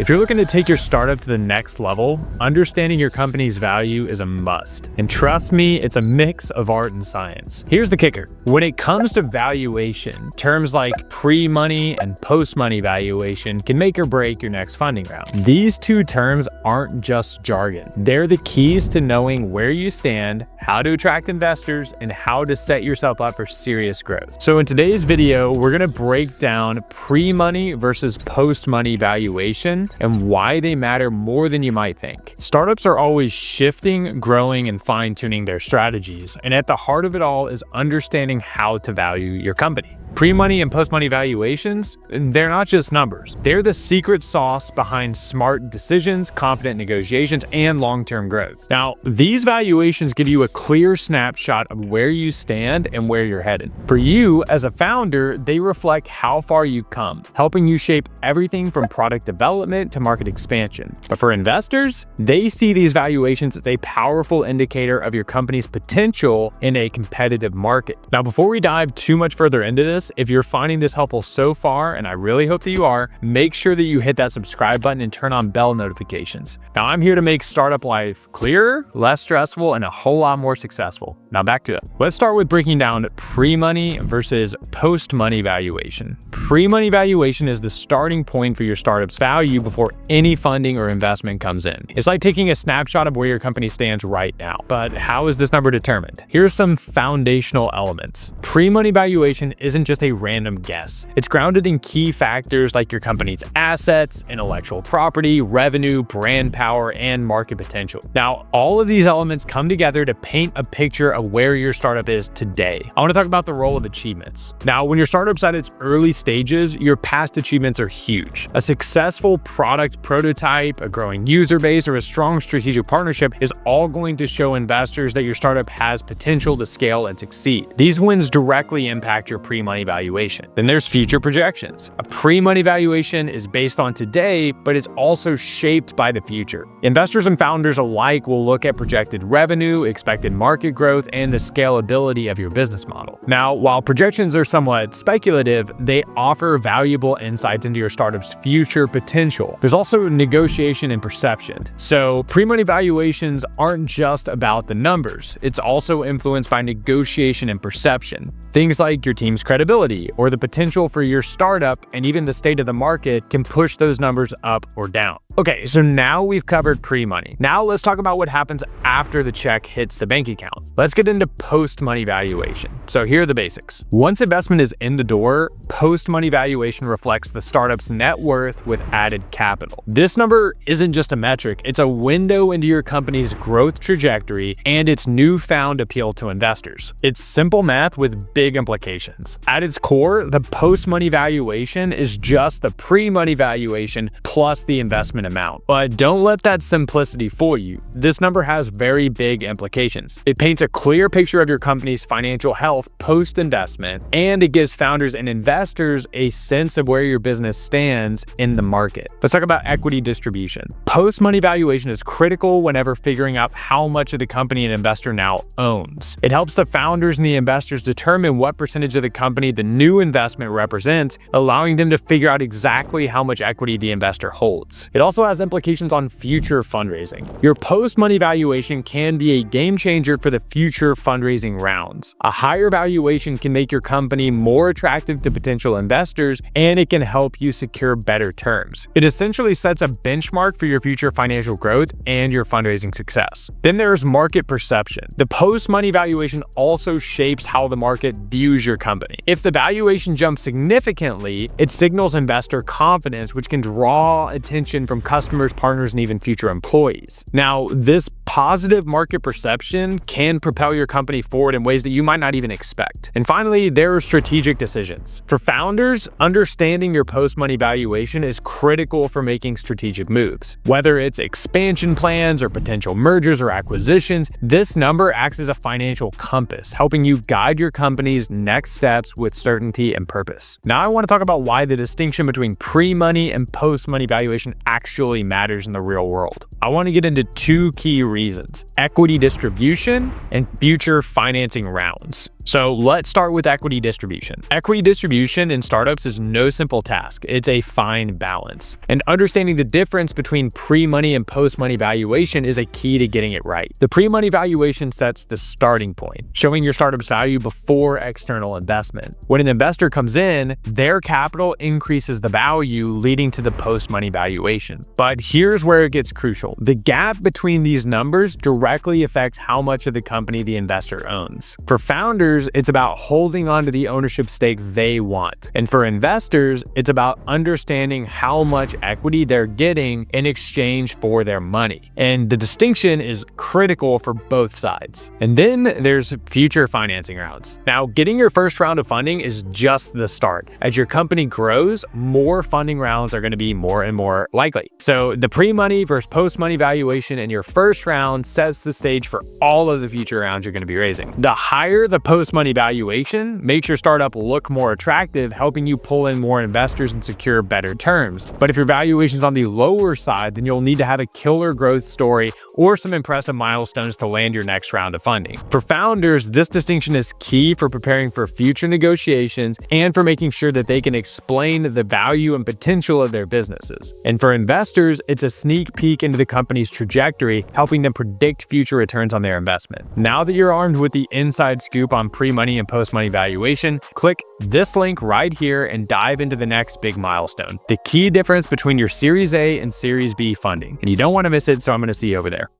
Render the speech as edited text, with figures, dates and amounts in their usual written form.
If you're looking to take your startup to the next level, understanding your company's value is a must. And trust me, it's a mix of art and science. Here's the kicker. When it comes to valuation, terms like pre-money and post-money valuation can make or break your next funding round. These two terms aren't just jargon. They're the keys to knowing where you stand, how to attract investors, and how to set yourself up for serious growth. So in today's video, we're gonna break down pre-money versus post-money valuation and why they matter more than you might think. Startups are always shifting, growing, and fine-tuning their strategies. And at the heart of it all is understanding how to value your company. Pre-money and post-money valuations, they're not just numbers. They're the secret sauce behind smart decisions, confident negotiations, and long-term growth. Now, these valuations give you a clear snapshot of where you stand and where you're headed. For you, as a founder, they reflect how far you've come, helping you shape everything from product development to market expansion. But for investors, they see these valuations as a powerful indicator of your company's potential in a competitive market. Now, before we dive too much further into this, if you're finding this helpful so far, and I really hope that you are, make sure that you hit that subscribe button and turn on bell notifications. Now, I'm here to make startup life clearer, less stressful, and a whole lot more successful. Now back to it. Let's start with breaking down pre-money versus post-money valuation. Pre-money valuation is the starting point for your startup's value before any funding or investment comes in. It's like taking a snapshot of where your company stands right now. But how is this number determined? Here's some foundational elements. Pre-money valuation isn't just a random guess. It's grounded in key factors like your company's assets, intellectual property, revenue, brand power, and market potential. Now, all of these elements come together to paint a picture of where your startup is today. I want to talk about the role of achievements. Now, when your startup's at its early stages, your past achievements are huge. A successful product prototype, a growing user base, or a strong strategic partnership is all going to show investors that your startup has potential to scale and succeed. These wins directly impact your pre-money valuation. Then there's future projections. A pre-money valuation is based on today, but is also shaped by the future. Investors and founders alike will look at projected revenue, expected market growth, and the scalability of your business model. Now, while projections are somewhat speculative, they offer valuable insights into your startup's future potential. There's also negotiation and perception. So pre-money valuations aren't just about the numbers. It's also influenced by negotiation and perception. Things like your team's credibility or the potential for your startup and even the state of the market can push those numbers up or down. Okay, so now we've covered pre-money. Now let's talk about what happens after the check hits the bank account. Let's get into post-money valuation. So here are the basics. Once investment is in the door, post-money valuation reflects the startup's net worth with added capital. This number isn't just a metric, it's a window into your company's growth trajectory and its newfound appeal to investors. It's simple math with big implications. At its core, the post-money valuation is just the pre-money valuation plus the investment amount. But don't let that simplicity fool you. This number has very big implications. It paints a clear picture of your company's financial health post-investment, and it gives founders and investors a sense of where your business stands in the market. Let's talk about equity distribution. Post-money valuation is critical whenever figuring out how much of the company an investor now owns. It helps the founders and the investors determine what percentage of the company the new investment represents, allowing them to figure out exactly how much equity the investor holds. It also has implications on future fundraising. Your post-money valuation can be a game changer for the future fundraising rounds. A higher valuation can make your company more attractive to potential investors, and it can help you secure better terms. It essentially sets a benchmark for your future financial growth and your fundraising success. Then there's market perception. The post-money valuation also shapes how the market views your company. If the valuation jumps significantly, it signals investor confidence, which can draw attention from customers, partners, and even future employees. Now, this positive market perception can propel your company forward in ways that you might not even expect. And finally, there are strategic decisions. For founders, understanding your post-money valuation is critical for making strategic moves. Whether it's expansion plans or potential mergers or acquisitions, this number acts as a financial compass, helping you guide your company's next steps with certainty and purpose. Now, I want to talk about why the distinction between pre-money and post-money valuation actually matters in the real world. I want to get into two key reasons: equity distribution and future financing rounds. So let's start with equity distribution. Equity distribution in startups is no simple task. It's a fine balance. And understanding the difference between pre-money and post-money valuation is a key to getting it right. The pre-money valuation sets the starting point, showing your startup's value before external investment. When an investor comes in, their capital increases the value, leading to the post-money valuation. But here's where it gets crucial. The gap between these numbers directly affects how much of the company the investor owns. For founders, it's about holding on to the ownership stake they want. And for investors, it's about understanding how much equity they're getting in exchange for their money. And the distinction is critical for both sides. And then there's future financing rounds. Now, getting your first round of funding is just the start. As your company grows, more funding rounds are going to be more and more likely. So the pre-money versus post-money valuation in your first round sets the stage for all of the future rounds you're going to be raising. The higher the post-money valuation makes your startup look more attractive, helping you pull in more investors and secure better terms. But if your valuation is on the lower side, then you'll need to have a killer growth story or some impressive milestones to land your next round of funding. For founders, this distinction is key for preparing for future negotiations and for making sure that they can explain the value and potential of their businesses. And for investors, it's a sneak peek into the company's trajectory, helping them predict future returns on their investment. Now that you're armed with the inside scoop on pre-money and post-money valuation, click this link right here and dive into the next big milestone, the key difference between your Series A and Series B funding. And you don't want to miss it, so I'm going to see you over there.